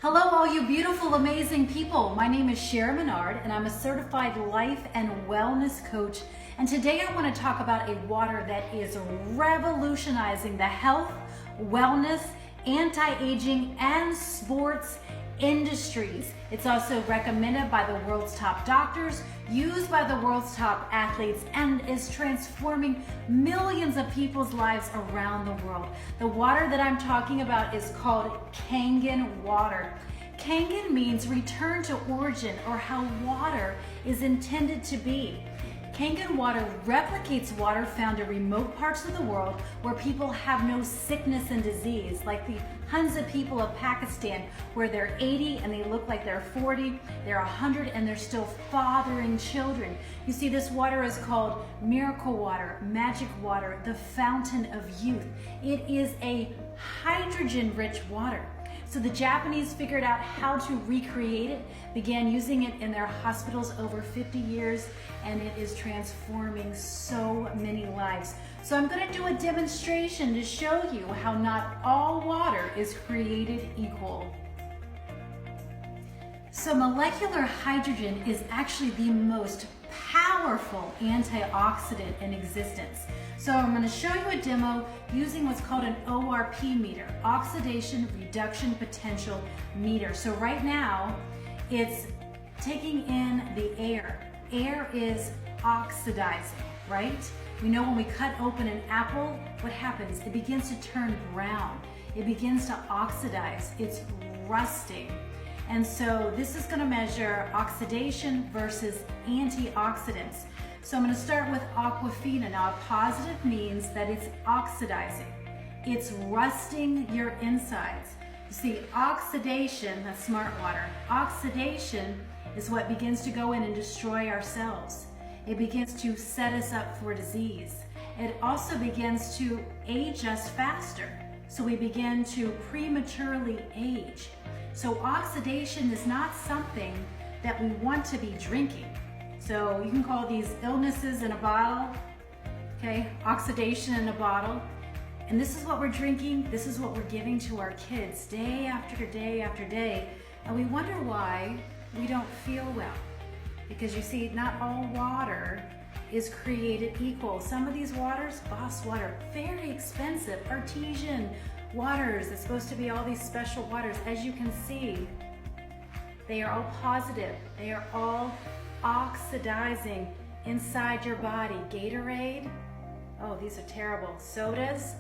Hello, all you beautiful, amazing people. My name is Sharon Menard, and I'm a certified life and wellness coach. And today I want to talk about a water that is revolutionizing the health, wellness, anti-aging, and sports industries. It's also recommended by the world's top doctors, used by the world's top athletes, and is transforming millions of people's lives around the world. The water that I'm talking about is called kangen water. Kangen means return to origin, or how water is intended to be. Kangen water replicates water found in remote parts of the world where people have no sickness and disease, like the Hunza people of Pakistan, where they're 80 and they look like they're 40, they're 100 and they're still fathering children. You see, this water is called miracle water, magic water, the fountain of youth. It is a hydrogen-rich water. So the Japanese figured out how to recreate it, began using it in their hospitals over 50 years, and it is transforming so many lives. So I'm going to do a demonstration to show you how not all water is created equal. So molecular hydrogen is actually the most powerful antioxidant in existence. So I'm going to show you a demo using what's called an ORP meter, oxidation reduction potential meter. So right now it's taking in the air. Air is oxidizing, right? We know when we cut open an apple, what happens? It begins to turn brown. It begins to oxidize. It's rusting. And so this is going to measure oxidation versus antioxidants. So I'm going to start with aquafina. Now, a positive means that it's oxidizing. It's rusting your insides. You see, oxidation, that's smart water. Oxidation is what begins to go in and destroy our cells. It begins to set us up for disease. It also begins to age us faster. So we begin to prematurely age. So oxidation is not something that we want to be drinking. So you can call these illnesses in a bottle, okay? Oxidation in a bottle. And this is what we're drinking. This is what we're giving to our kids day after day after day. And we wonder why we don't feel well. Because you see, not all water is created equal. Some of these waters, Boss water, very expensive, artesian waters. It's supposed to be all these special waters. As you can see, they are all positive. They are all oxidizing inside your body. Gatorade, oh, these are terrible. Sodas,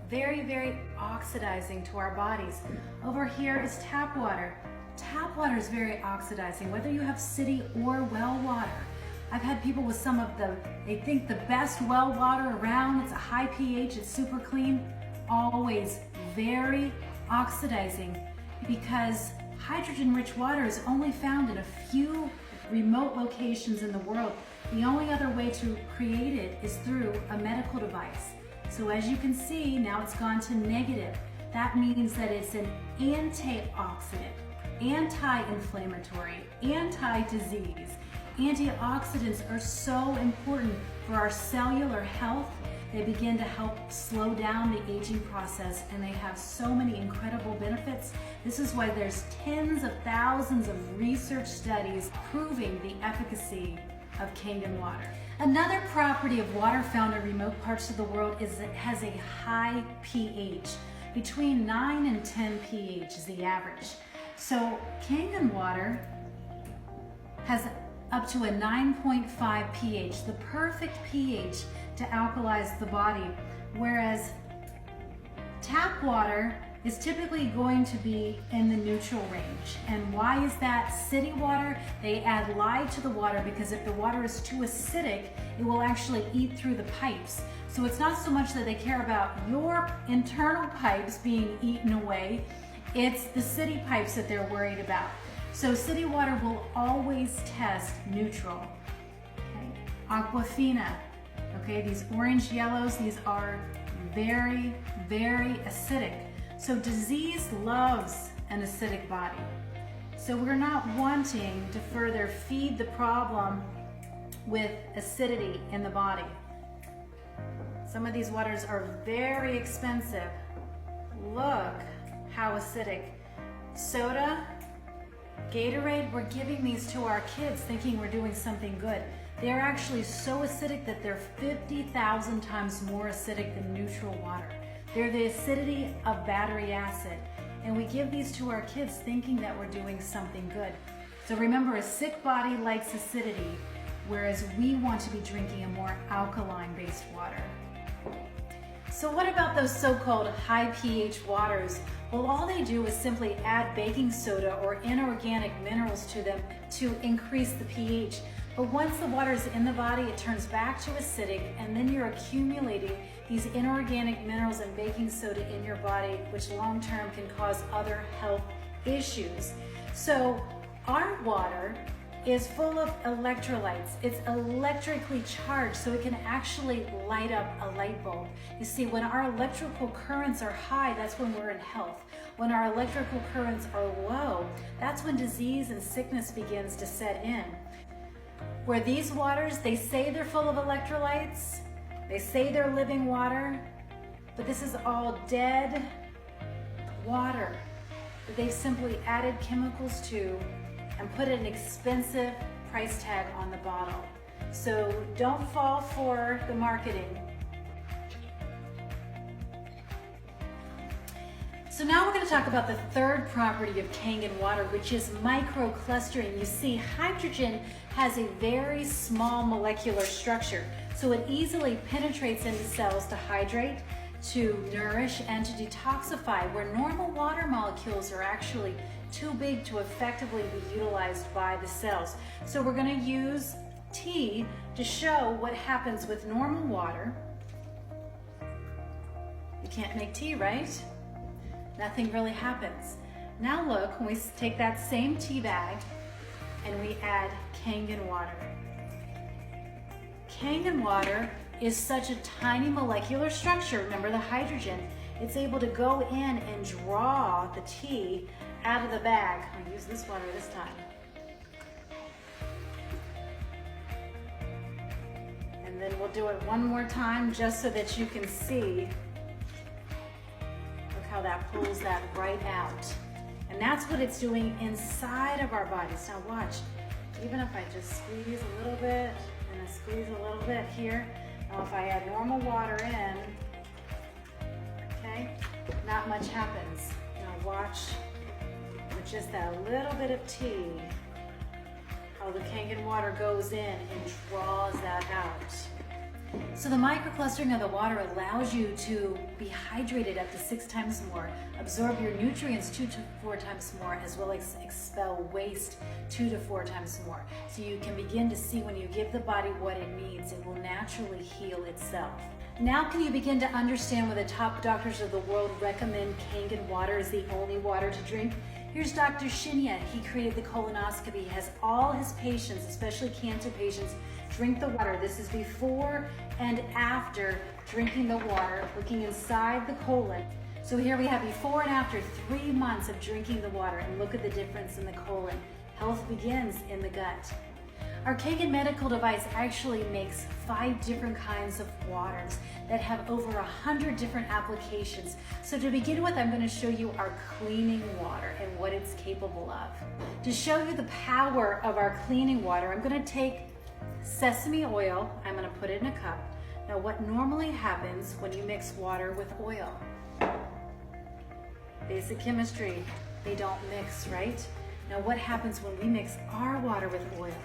very, very oxidizing to our bodies. Over here is tap water. Tap water is very oxidizing, whether you have city or well water. I've had people with some of they think the best well water around, it's a high pH, it's super clean, always very oxidizing, because hydrogen-rich water is only found in a few remote locations in the world. The only other way to create it is through a medical device. So as you can see, now it's gone to negative. That means that it's an antioxidant, anti-inflammatory, anti-disease. Antioxidants are so important for our cellular health. They begin to help slow down the aging process, and they have so many incredible benefits. This is why there's tens of thousands of research studies proving the efficacy of kangen water. Another property of water found in remote parts of the world is that it has a high pH. Between 9 and 10 pH is the average. So kangen water has up to a 9.5 pH, the perfect pH to alkalize the body, whereas tap water is typically going to be in the neutral range. And why is that? City water, they add lye to the water because if the water is too acidic, it will actually eat through the pipes. So it's not so much that they care about your internal pipes being eaten away, it's the city pipes that they're worried about. So city water will always test neutral. Okay. Aquafina, okay, these orange yellows, these are very, very acidic. So disease loves an acidic body. So we're not wanting to further feed the problem with acidity in the body. Some of these waters are very expensive. Look how acidic. soda, Gatorade, we're giving these to our kids thinking we're doing something good. They're actually so acidic that they're 50,000 times more acidic than neutral water. They're the acidity of battery acid. And we give these to our kids thinking that we're doing something good. So remember, a sick body likes acidity, whereas we want to be drinking a more alkaline-based water. So what about those so-called high pH waters? Well, all they do is simply add baking soda or inorganic minerals to them to increase the pH. But once the water is in the body, it turns back to acidic, and then you're accumulating these inorganic minerals and baking soda in your body, which long-term can cause other health issues. So our water is full of electrolytes. It's electrically charged, so it can actually light up a light bulb. You see, when our electrical currents are high, that's when we're in health. When our electrical currents are low, that's when disease and sickness begins to set in. Where these waters, they say they're full of electrolytes, they say they're living water, but this is all dead water that they've simply added chemicals to and put an expensive price tag on the bottle. So don't fall for the marketing. So now we're going to talk about the third property of kangen water, which is microclustering. You see, hydrogen has a very small molecular structure, so it easily penetrates into cells to hydrate, to nourish, and to detoxify, where normal water molecules are actually too big to effectively be utilized by the cells. So we're going to use tea to show what happens with normal water. You can't make tea, right? Nothing really happens. Now look, when we take that same tea bag and we add kangen water. Kangen water is such a tiny molecular structure, remember the hydrogen, it's able to go in and draw the tea out of the bag. I'll use this water this time. And then we'll do it one more time just so that you can see. Look how that pulls that right out. And that's what it's doing inside of our bodies. Now watch, even if I just squeeze a little bit and I squeeze a little bit here, now if I add normal water in, okay, not much happens. Now watch, with just that little bit of tea, how the kangen water goes in and draws that out. So the microclustering of the water allows you to be hydrated up to 6 times more, absorb your nutrients 2 to 4 times more, as well as expel waste 2 to 4 times more. So you can begin to see when you give the body what it needs, it will naturally heal itself. Now can you begin to understand why the top doctors of the world recommend kangen water as the only water to drink? Here's Dr. Shinya. He created the colonoscopy. He has all his patients, especially cancer patients, drink the water. This is before and after drinking the water, looking inside the colon. So here we have before and after 3 months of drinking the water, and look at the difference in the colon. Health begins in the gut. Our kangen medical device actually makes 5 different kinds of waters that have over 100 different applications. So to begin with, I'm going to show you our cleaning water and what it's capable of. To show you the power of our cleaning water, I'm going to take sesame oil, I'm going to put it in a cup. Now what normally happens when you mix water with oil? Basic chemistry, they don't mix, right? Now what happens when we mix our water with oil?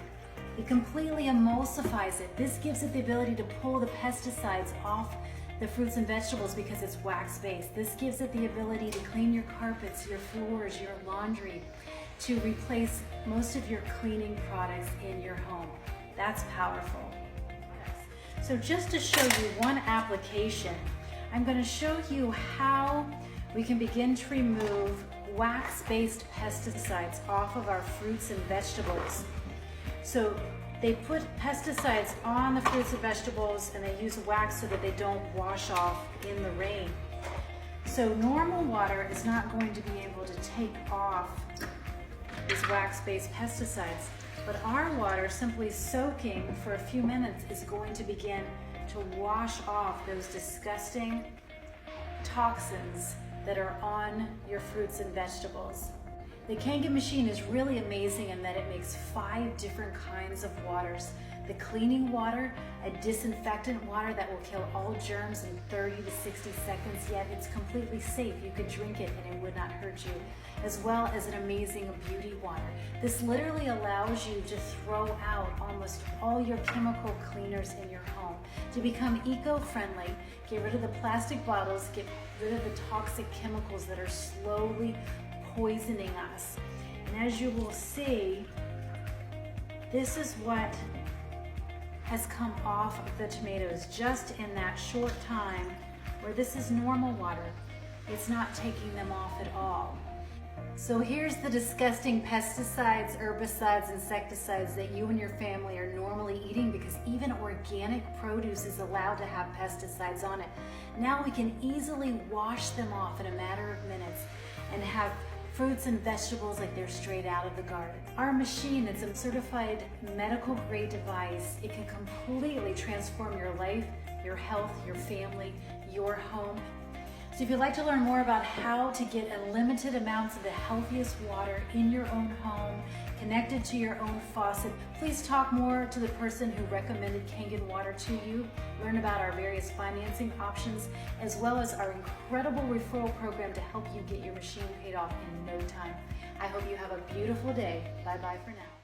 It completely emulsifies it. This gives it the ability to pull the pesticides off the fruits and vegetables because it's wax-based. This gives it the ability to clean your carpets, your floors, your laundry, to replace most of your cleaning products in your home. That's powerful. So just to show you one application, I'm going to show you how we can begin to remove wax-based pesticides off of our fruits and vegetables. So they put pesticides on the fruits and vegetables, and they use wax so that they don't wash off in the rain. So normal water is not going to be able to take off these wax-based pesticides, but our water, simply soaking for a few minutes, is going to begin to wash off those disgusting toxins that are on your fruits and vegetables. The Kangen machine is really amazing in that it makes 5 different kinds of waters. The cleaning water, a disinfectant water that will kill all germs in 30 to 60 seconds, yet it's completely safe. You could drink it and it would not hurt you. As well as an amazing beauty water. This literally allows you to throw out almost all your chemical cleaners in your home, to become eco-friendly, get rid of the plastic bottles, get rid of the toxic chemicals that are slowly poisoning us. And as you will see, this is what has come off of the tomatoes just in that short time, where this is normal water. It's not taking them off at all. So here's the disgusting pesticides, herbicides, insecticides that you and your family are normally eating, because even organic produce is allowed to have pesticides on it. Now we can easily wash them off in a matter of minutes and have fruits and vegetables like they're straight out of the garden. Our machine, it's a certified medical grade device. It can completely transform your life, your health, your family, your home. So if you'd like to learn more about how to get unlimited amounts of the healthiest water in your own home, connected to your own faucet, please talk more to the person who recommended Kangen water to you. Learn about our various financing options, as well as our incredible referral program to help you get your machine paid off in no time. I hope you have a beautiful day. Bye-bye for now.